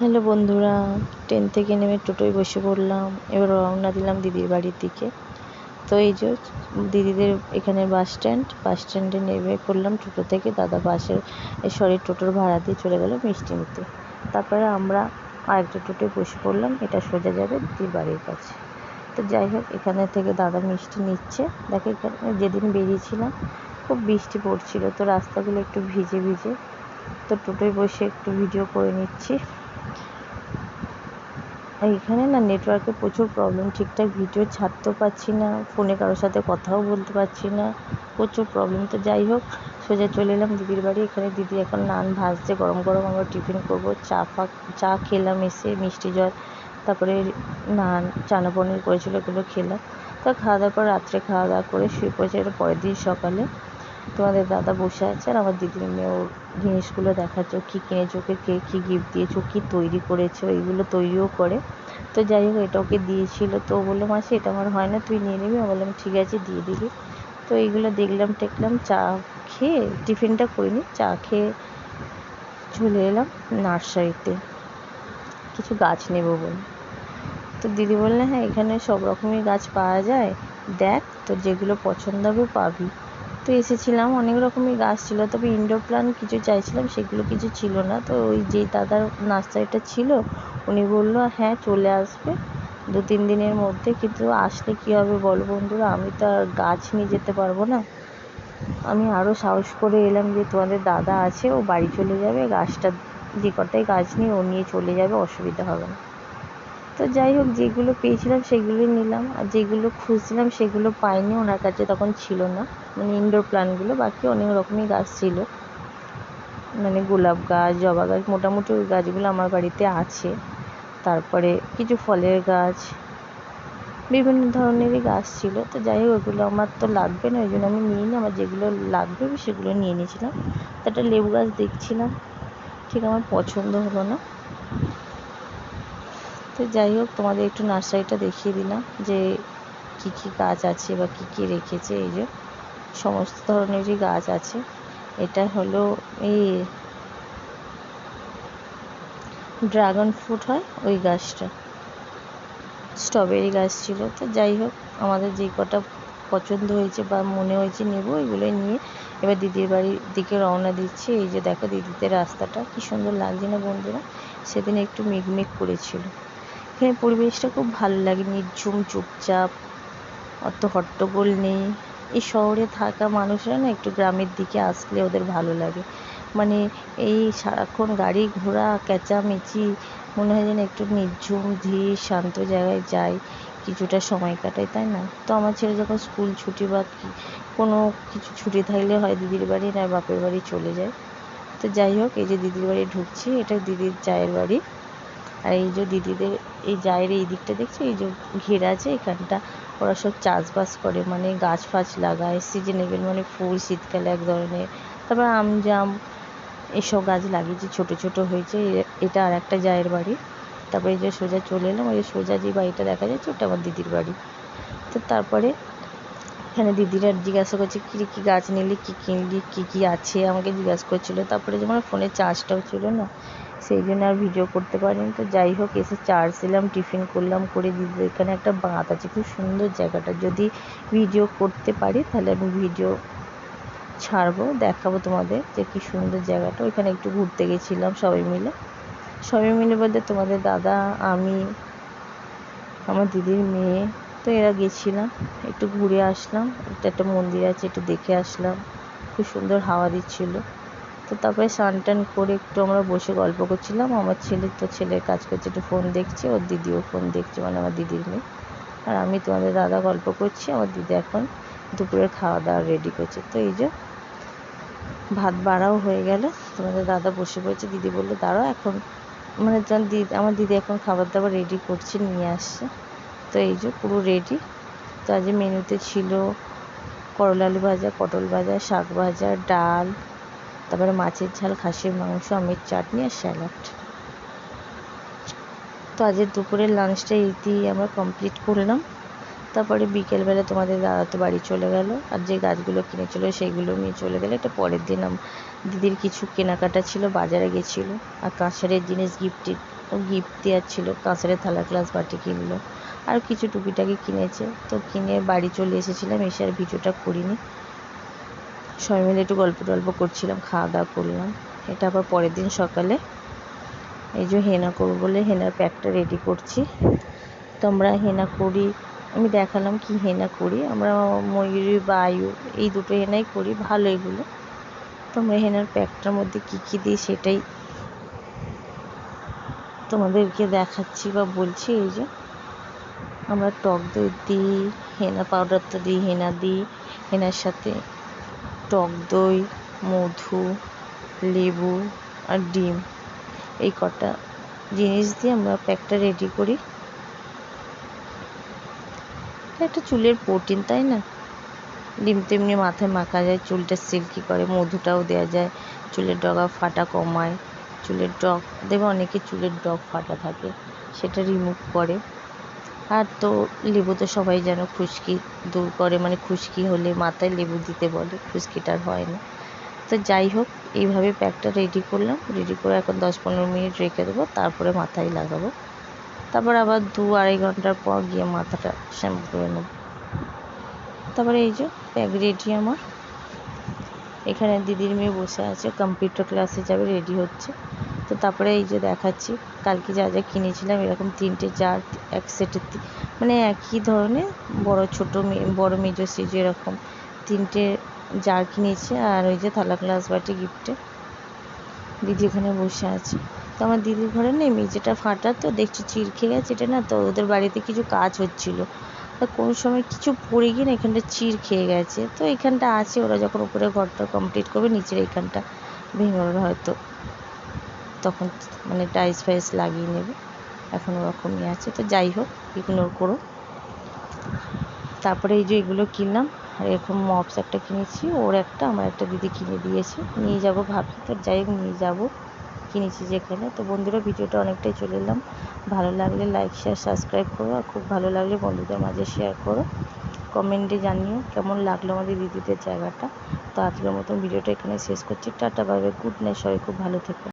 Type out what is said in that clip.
Hello বন্ধুরা, train থেকে নেমে টোটোয় বসে পড়লাম। এবার রওনা দিলাম দিদির বাড়ির দিকে। তো এই যে দিদিদের এখানে বাস স্ট্যান্ডে নেমে পড়লাম টোটো থেকে। দাদা টোটোর ভাড়া দিয়ে চলে গেল মিষ্টি নিতে। তারপরে আমরা আরেকটা টোটোয় বসে পড়লাম, এটা সোজা যাবে দিদির বাড়ির কাছে। তো যাই হোক, এখানে থেকে দাদা মিষ্টি নিচ্ছে। দেখো, এখানে যেদিন বেরিয়েছিলাম খুব বৃষ্টি পড়ছিল, তো রাস্তাগুলো একটু ভিজে ভিজে। তো টোটোয় বসে একটু ভিডিও করে নিচ্ছি। এইখানে না নেটওয়ার্কের প্রচুর প্রবলেম, ঠিকঠাক ভিডিও ছাড়তেও পারছি না, ফোনে কারোর সাথে কথাও বলতে পারছি না, প্রচুর প্রবলেম। তো যাই হোক, সোজা চলে এলাম দিদির বাড়ি। এখানে দিদি এখন নান ভাজছে, গরম গরম আমরা টিফিন করবো। চা খেলাম, এসে মিষ্টি জল, তারপরে নান চানা পনির করেছিল, এগুলো খেলাম। তো খাওয়া দাওয়ার পর রাত্রে খাওয়া দাওয়া করে শুয়ে পড়েছে। এটা পরের দিন সকালে তোমাদের দাদা বসে আছে, আর আমার দিদির মেয়ে ওর জিনিসগুলো দেখাচ্ছে, কী কিনেছে, ওকে কে কী গিফট দিয়েছে, কী তৈরি করেছে, এইগুলো তৈরিও করে। তো যাই হোক, এটা ওকে দিয়েছিল। তো ও বললো, মাসি এটা আমার হয় না, তুই নিয়ে নিবি। আমি বললাম ঠিক আছে, দিয়ে দিবি। তো এইগুলো দেখলাম টেকলাম, চা খেয়ে টিফিনটা করিনি, চা খেয়ে চলে এলাম নার্সারিতে কিছু গাছ নেব বলে। তো দিদি বললেন, হ্যাঁ এখানে সব রকমই গাছ পাওয়া যায়, দেখ তো যেগুলো পছন্দ হবে পাবি। তো এসেছিলাম, অনেক রকমই গাছ ছিল, তবে ইনডোর প্ল্যান্ট কিছু চাইছিলাম, সেগুলো কিছু ছিল না। তো ওই যে দাদার নার্সারিটা ছিল, উনি বললো হ্যাঁ চলে আসবে 2-3 দিনের মধ্যে। কিন্তু আসলে কী হবে বলো বন্ধুরা, আমি তো আর গাছ নিয়ে যেতে পারবো না। আমি আরও সাহস করে এলাম যে তোমাদের দাদা আছে, ও বাড়ি চলে যাবে, গাছটা যে কটাই গাছ নিয়ে ও নিয়ে চলে যাবে, অসুবিধা হবে না। তো যাই হোক, যেগুলো পেয়েছিলাম সেগুলোই নিলাম, আর যেগুলো খুঁজছিলাম সেগুলো পাইনি, ওনার কাছে তখন ছিল না, মানে ইনডোর প্ল্যান্টগুলো। বাকি অনেক রকমই গাছ ছিল, মানে গোলাপ গাছ, জবা গাছ, মোটামুটি ওই গাছগুলো আমার বাড়িতে আছে। তারপরে কিছু ফলের গাছ, বিভিন্ন ধরনেরই গাছ ছিল। তো যাই হোক, ওগুলো আমার তো লাগবে না, ওই জন্য আমি নিইনি। আমার যেগুলো লাগবে আমি সেগুলো নিয়ে নিয়েছিলাম। তো একটা লেবু গাছ দেখছিলাম, ঠিক আমার পছন্দ হলো না। তো যাই হোক, তোমাদের একটু নার্সারিটা দেখিয়ে দিলাম যে কী কী গাছ আছে বা কী কী রেখেছে। এই যে সমস্ত ধরনেরই গাছ আছে। এটা হলো এই ড্রাগন ফ্রুট হয় ওই গাছটা, স্ট্রবেরি গাছ ছিল। তো যাই হোক, আমাদের যে কটা পছন্দ হয়েছে বা মনে হয়েছে নেব, এগুলোই নিয়ে এবার দিদির বাড়ির দিকে রওনা দিচ্ছি। এই যে দেখো দিদিদের রাস্তাটা কী সুন্দর লাগছে না বন্ধুরা, সেদিন একটু মেঘমেঘ করেছিল। এখানে পরিবেশটা খুব ভালো লাগে, নির্ঝুম চুপচাপ, অত হট্টগোল নেই। এই শহরে থাকা মানুষরা না একটু গ্রামের দিকে আসলে ওদের ভালো লাগে। মানে এই সারাক্ষণ গাড়ি ঘোড়া চেঁচামেচি, মনে হয় যেন একটু নির্ঝুম ধীর শান্ত জায়গায় যাই, কিছুটা সময় কাটাই, তাই না? তো আমার ছেলে যখন স্কুল ছুটি বা কোনো কিছু ছুটি থাকলে হয় দিদির বাড়ি না বাপের বাড়ি চলে যায়। তো যাই হোক, এই যে দিদির বাড়ি ঢুকছি, এটা দিদির জায়ের বাড়ি। আর এই যে দিদিদের এই জায়ের এই দিকটা দেখছি, এই যে ঘেরা আছে এখানটা, ওরা সব চাষবাস করে, মানে গাছ ফাছ লাগায় সিজনেবল, মানে ফুল শীতকালে এক ধরনের, তারপর আম জাম এসব গাছ লাগিয়েছে, ছোটো ছোটো হয়েছে। এটা আর একটা জায়ের বাড়ি। তারপরে এই যে সোজা চলে এলাম, ওই যে সোজা যে বাড়িটা দেখা যাচ্ছে ওটা আমার দিদির বাড়ি। তো তারপরে এখানে দিদিরা জিজ্ঞাসা করছে কী গাছ নিলি, কী কিনলি, কী আছে, আমাকে জিজ্ঞাসা করছিলো। তারপরে যেমন ফোনে চার্জটাও ছিল না, সেই জন্য আর ভিডিও করতে পারিনি। তো যাই হোক, এসে চার্জ দিলাম, টিফিন করলাম, করে দিদিদের এখানে একটা বাঁধ আছে, খুব সুন্দর জায়গাটা, যদি ভিডিও করতে পারি তাহলে আমি ভিডিও ছাড়বো, দেখাবো তোমাদের যে কী সুন্দর জায়গাটা। ওইখানে একটু ঘুরতে গেছিলাম সবাই মিলে বলতে তোমাদের দাদা, আমি, আমার দিদির মেয়ে, তো এরা গেছিলাম, একটু ঘুরে আসলাম। একটা মন্দির আছে, একটু দেখে আসলাম, খুব সুন্দর হাওয়া দিচ্ছিল। তো তারপরে স্নান টান করে একটু আমরা বসে গল্প করছিলাম। আমার ছেলের কাজ করছে, একটু ফোন দেখছে, ওর দিদিও ফোন দেখছে, মানে আমার দিদির মেয়ে। আর আমি তোমাদের দাদা গল্প করছি, আমার দিদি এখন দুপুরের খাওয়া দাওয়া রেডি করছে। তো এই যে ভাত বাড়াও হয়ে গেল, তোমাদের দাদা বসে পড়েছে। দিদি বললো দাঁড়াও এখন, মানে আমার দিদি এখন খাবার দাবার রেডি করছে, নিয়ে আসছে। তো এই যে পুরো রেডি। তো আজ মেনুতে ছিল করলা আলু ভাজা, পটল ভাজা, শাক ভাজা, ডাল, তারপরে মাছের ঝাল, খাসির মাংস, আমের চাটনি আর স্যালাড। তো আজের দুপুরের লাঞ্চটা এই দিয়ে আমরা কমপ্লিট করলাম। তারপরে বিকেলবেলা তোমাদের দাদা তো বাড়ি চলে গেল, আর যে গাছগুলো কিনেছিল সেইগুলো নিয়ে চলে গেলো। এটা পরের দিন দিদির কিছু কেনাকাটা ছিল, বাজারে গেছিলো, আর কাঁসারের জিনিস গিফট দেওয়ার ছিল, কাঁসারের থালা গ্লাস বাটি কিনলো, আর কিছু টুকিটাকি কিনেছে। তো কিনে বাড়ি চলে এসেছিলাম, এসে আর ভিডিওটা করিনি। সবাই মিলে একটু গল্প টল্প করছিলাম, খাওয়া দাওয়া করলাম। এটা আবার পরের দিন সকালে এই যে হেনা করবো বলে হেনার প্যাকটা রেডি করছি। তো আমরা হেনা করি, আমি দেখালাম কি হেনা করি। আমরা ময়ূরী বা আয়ু এই দুটো হেনাই করি, ভালো এগুলো। তো আমরা হেনার প্যাকটার মধ্যে কী কী দিই সেটাই তোমাদেরকে দেখাচ্ছি বা বলছি। এই যে আমরা টক দই দিই, হেনা পাউডারটা দিই, হেনা দিই, হেনার সাথে টক দই, মধু, লেবু আর ডিম, এই কটা জিনিস দিয়ে আমরা প্যাকটা রেডি করি। একটা চুলের প্রোটিন, তাই না? ডিম তো এমনি মাথায় মাখা যায়, চুলটা সিল্কি করে, মধুটাও দেওয়া যায়, চুলের ডগা ফাটা কমায়, চুলের ডগ দেখবে অনেকে চুলের ডগ ফাটা থাকে, সেটা রিমুভ করে। আর তো লেবু তো সবাই যেন খুশকি দূর করে, মানে খুশকি হলে মাথায় লেবু দিতে বলে, খুশকিটা আর হয় না। তো যাই হোক, এইভাবে প্যাকটা রেডি করলাম। রেডি করে এখন 10-15 মিনিট রেখে দেবো, তারপরে মাথায় লাগাবো। তারপর আবার 2-2.5 ঘন্টার পর গিয়ে মাথাটা শ্যাম্পু করে নেব। তারপরে এই যে প্যাক রেডি আমার। এখানে দিদির মেয়ে বসে আছে, কম্পিউটার ক্লাসে যাবে, রেডি হচ্ছে। তো তারপরে এই যে দেখাচ্ছি কালকে যা যা কিনেছিলাম, এরকম 3টে জার এক সেটের, মানে একই ধরনের বড় ছোট বড় মেজো সেজো এরকম 3টে জার কিনেছি। আর ওই যে থালা গ্লাস বাটি গিফটে দিদি ওখানে বসে আছে। তো আমার দিদির ঘরে নেই, মেঝেটা ফাটা, তো দেখছি চির খেয়ে গেছে এটা না। তো ওদের বাড়িতে কিছু কাজ হচ্ছিলো, তা কোন সময় কিছু পড়ে গিয়ে না এখানটা চির খেয়ে গেছে। তো এখানটা আছে, ওরা যখন উপরে ঘরটা কমপ্লিট করবে নিচের এইখানটা ভেঙে ওরা হয়তো তখন মানে টাইলস ফাইলস লাগিয়ে নেবে, এখন ওরকমই আছে। তো যাই হোক, ইগনোর করো। তারপরে এই যে এগুলো কিনলাম, আর এরকম মপস একটা কিনেছি, ওর একটা আমার একটা দিদি কিনে দিয়েছে, নিয়ে যাব ভাবছি। তো যাই হোক নিয়ে যাবো, কিনেছি যেখানে। তো বন্ধুরা, ভিডিওটা অনেকটাই চলে এলাম। ভালো লাগলে লাইক শেয়ার সাবস্ক্রাইব করো, আর খুব ভালো লাগলে বন্ধুদের মাঝে শেয়ার করো, কমেন্টে জানিও কেমন লাগলো আমাদের দিদিদের জায়গাটা। তো আজকের মতন ভিডিওটা এখানে শেষ করছি। Tata, bye bye, good night, সবাই খুব ভালো থেকো।